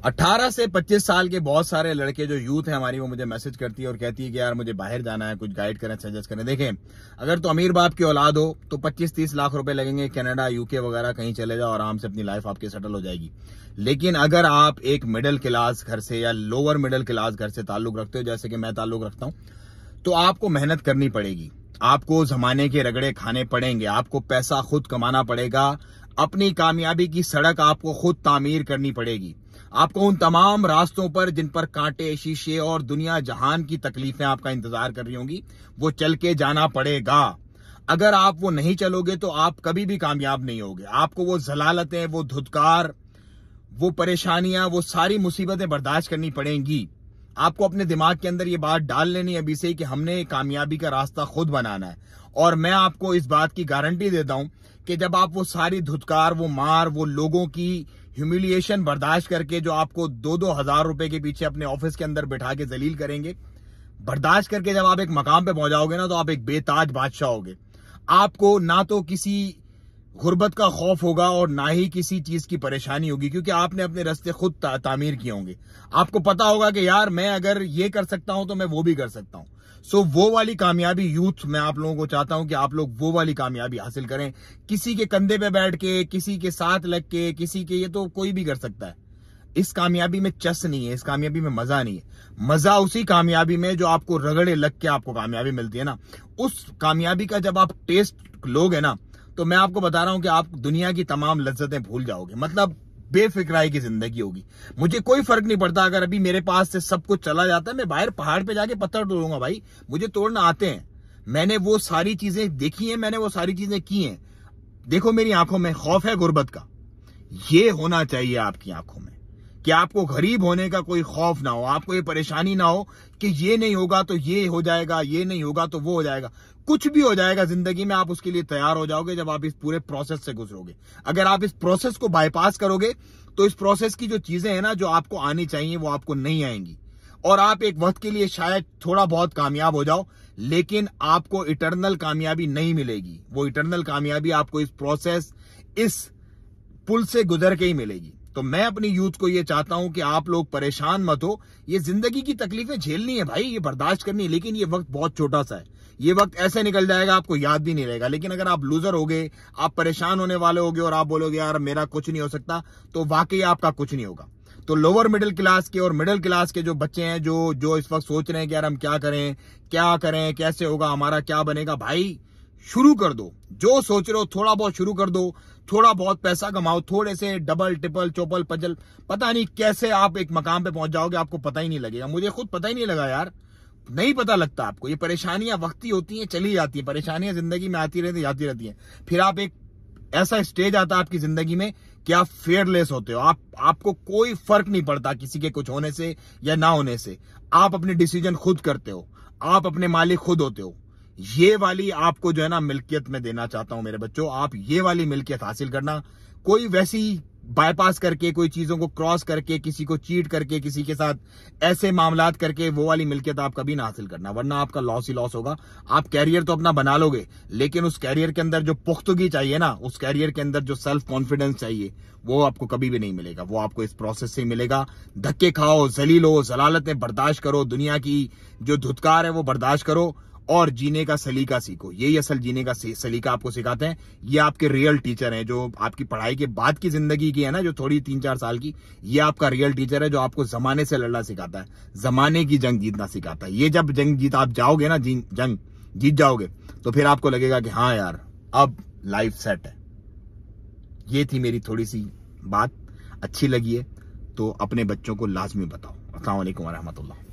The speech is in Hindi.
18 से 25 साल के बहुत सारे लड़के जो यूथ है हमारी, वो मुझे मैसेज करती है और कहती है कि यार मुझे बाहर जाना है, कुछ गाइड करें, सजेस्ट करें। देखें, अगर तो अमीर बाप की औलाद हो तो 25-30 लाख रुपए लगेंगे, कनाडा, यूके वगैरह कहीं चले जाओ, आराम से अपनी लाइफ आपकी सेटल हो जाएगी। लेकिन अगर आप एक मिडिल क्लास घर से या लोअर मिडिल क्लास घर से ताल्लुक रखते हो, जैसे कि मैं ताल्लुक रखता हूं, तो आपको मेहनत करनी पड़ेगी, आपको जमाने के रगड़े खाने पड़ेंगे, आपको पैसा खुद कमाना पड़ेगा, अपनी कामयाबी की सड़क आपको खुद तामीर करनी पड़ेगी। आपको उन तमाम रास्तों पर जिन पर कांटे, शीशे और दुनिया जहान की तकलीफें आपका इंतजार कर रही होंगी, वो चल के जाना पड़ेगा। अगर आप वो नहीं चलोगे तो आप कभी भी कामयाब नहीं होगे। आपको वो जलालतें, वो धुतकार, वो परेशानियां, वो सारी मुसीबतें बर्दाश्त करनी पड़ेंगी। आपको अपने दिमाग के अंदर ये बात डाल लेनी अभी से कि हमने कामयाबी का रास्ता खुद बनाना है। और मैं आपको इस बात की गारंटी देता हूं कि जब आप वो सारी धुतकार, वो मार, वो लोगों की ह्यूमिलिएशन बर्दाश्त करके, जो आपको 2-2 हजार रुपए के पीछे अपने ऑफिस के अंदर बिठा के जलील करेंगे, बर्दाश्त करके जब आप एक मकाम पे पहुंच जाओगे ना, तो आप एक बेताज बादशाह होगे। आपको ना तो किसी गुर्बत का खौफ होगा और ना ही किसी चीज की परेशानी होगी, क्योंकि आपने अपने रास्ते खुद तामीर किए होंगे। आपको पता होगा कि यार मैं अगर ये कर सकता हूं तो मैं वो भी कर सकता हूं। सो वो वाली कामयाबी यूथ, मैं आप लोगों को चाहता हूं कि आप लोग वो वाली कामयाबी हासिल करें। किसी के कंधे पे बैठ के, किसी के साथ लग के, किसी के, ये तो कोई भी कर सकता है। इस कामयाबी में चस नहीं है, इस कामयाबी में मजा नहीं है। मजा उसी कामयाबी में जो आपको रगड़े लग के आपको कामयाबी मिलती है ना, उस कामयाबी का जब आप टेस्ट लोगे ना, तो मैं आपको बता रहा हूं कि आप दुनिया की तमाम लज्जतें भूल जाओगे। मतलब बेफिक्राई की जिंदगी होगी। मुझे कोई फर्क नहीं पड़ता अगर अभी मेरे पास से सब कुछ चला जाता है, मैं बाहर पहाड़ पे जाके पत्थर तोड़ूंगा भाई, मुझे तोड़ना आते हैं। मैंने वो सारी चीजें देखी हैं, मैंने वो सारी चीजें की हैं। देखो मेरी आंखों में खौफ है गुर्बत का, ये होना चाहिए आपकी आंखों में, कि आपको गरीब होने का कोई खौफ ना हो, आपको ये परेशानी ना हो कि ये नहीं होगा तो ये हो जाएगा, ये नहीं होगा तो वो हो जाएगा। कुछ भी हो जाएगा जिंदगी में, आप उसके लिए तैयार हो जाओगे जब आप इस पूरे प्रोसेस से गुजरोगे। अगर आप इस प्रोसेस को बाईपास करोगे तो इस प्रोसेस की जो चीजें हैं ना, जो आपको आनी चाहिए, वो आपको नहीं आएंगी। और आप एक वक्त के लिए शायद थोड़ा बहुत कामयाब हो जाओ, लेकिन आपको इटर्नल कामयाबी नहीं मिलेगी। वो इटर्नल कामयाबी आपको इस प्रोसेस, इस पुल से गुजर के ही मिलेगी। तो मैं अपनी यूथ को ये चाहता हूं कि आप लोग परेशान मत हो। ये जिंदगी की तकलीफें झेलनी है भाई, ये बर्दाश्त करनी है, लेकिन ये वक्त बहुत छोटा सा है। ये वक्त ऐसे निकल जाएगा, आपको याद भी नहीं रहेगा। लेकिन अगर आप लूजर होगे, आप परेशान होने वाले होगे और आप बोलोगे यार मेरा कुछ नहीं हो सकता, तो वाकई आपका कुछ नहीं होगा। तो लोअर मिडिल क्लास के और मिडिल क्लास के जो बच्चे हैं, जो इस वक्त सोच रहे हैं कि यार हम क्या करें, कैसे होगा, हमारा क्या बनेगा, भाई शुरू कर दो। जो सोच रहे हो थोड़ा बहुत शुरू कर दो, थोड़ा बहुत पैसा कमाओ, थोड़े से डबल, ट्रिपल, चौपल, पजल, पता नहीं कैसे आप एक मकाम पे पहुंच जाओगे, आपको पता ही नहीं लगेगा। मुझे खुद पता ही नहीं लगा यार, नहीं पता लगता आपको। ये परेशानियां वक्ती होती हैं, चली जाती हैं। परेशानियां जिंदगी में आती रहती, जाती रहती हैं। फिर आप एक ऐसा स्टेज आता है आपकी जिंदगी में कि आप फेयरलेस होते हो। आपको कोई फर्क नहीं पड़ता किसी के कुछ होने से या ना होने से। आप अपने डिसीजन खुद करते हो, आप अपने मालिक खुद होते हो। ये वाली आपको जो है ना मिल्कियत में देना चाहता हूं मेरे बच्चों। आप ये वाली मिल्कियत हासिल करना, कोई वैसी बाईपास करके, कोई चीजों को क्रॉस करके, किसी को चीट करके, किसी के साथ ऐसे मामलात करके वो वाली मिल्कियत आप कभी ना हासिल करना, वरना आपका लॉस ही लॉस होगा। आप कैरियर तो अपना बना लोगे, लेकिन उस कैरियर के अंदर जो पुख्तगी चाहिए ना, उस कैरियर के अंदर जो सेल्फ कॉन्फिडेंस चाहिए, वो आपको कभी भी नहीं मिलेगा। वो आपको इस प्रोसेस से ही मिलेगा। धक्के खाओ, जलील हो, जलालतें बर्दाश्त करो, दुनिया की जो धुतकार है वो बर्दाश्त करो और जीने का सलीका सीखो। यही असल जीने का सलीका आपको सिखाते हैं। ये आपके रियल टीचर हैं, जो आपकी पढ़ाई के बाद की जिंदगी की है ना, जो थोड़ी 3-4 साल की, ये आपका रियल टीचर है, जो आपको जमाने से लड़ना सिखाता है, जमाने की जंग जीतना सिखाता है। ये जब जंग जीत आप जाओगे ना, जंग जीत जाओगे, तो फिर आपको लगेगा कि हाँ यार अब लाइफ सेट है। ये थी मेरी थोड़ी सी बात, अच्छी लगी है तो अपने बच्चों को लाजमी बताओ। अस्सलाम वालेकुम व रहमतुल्लाह।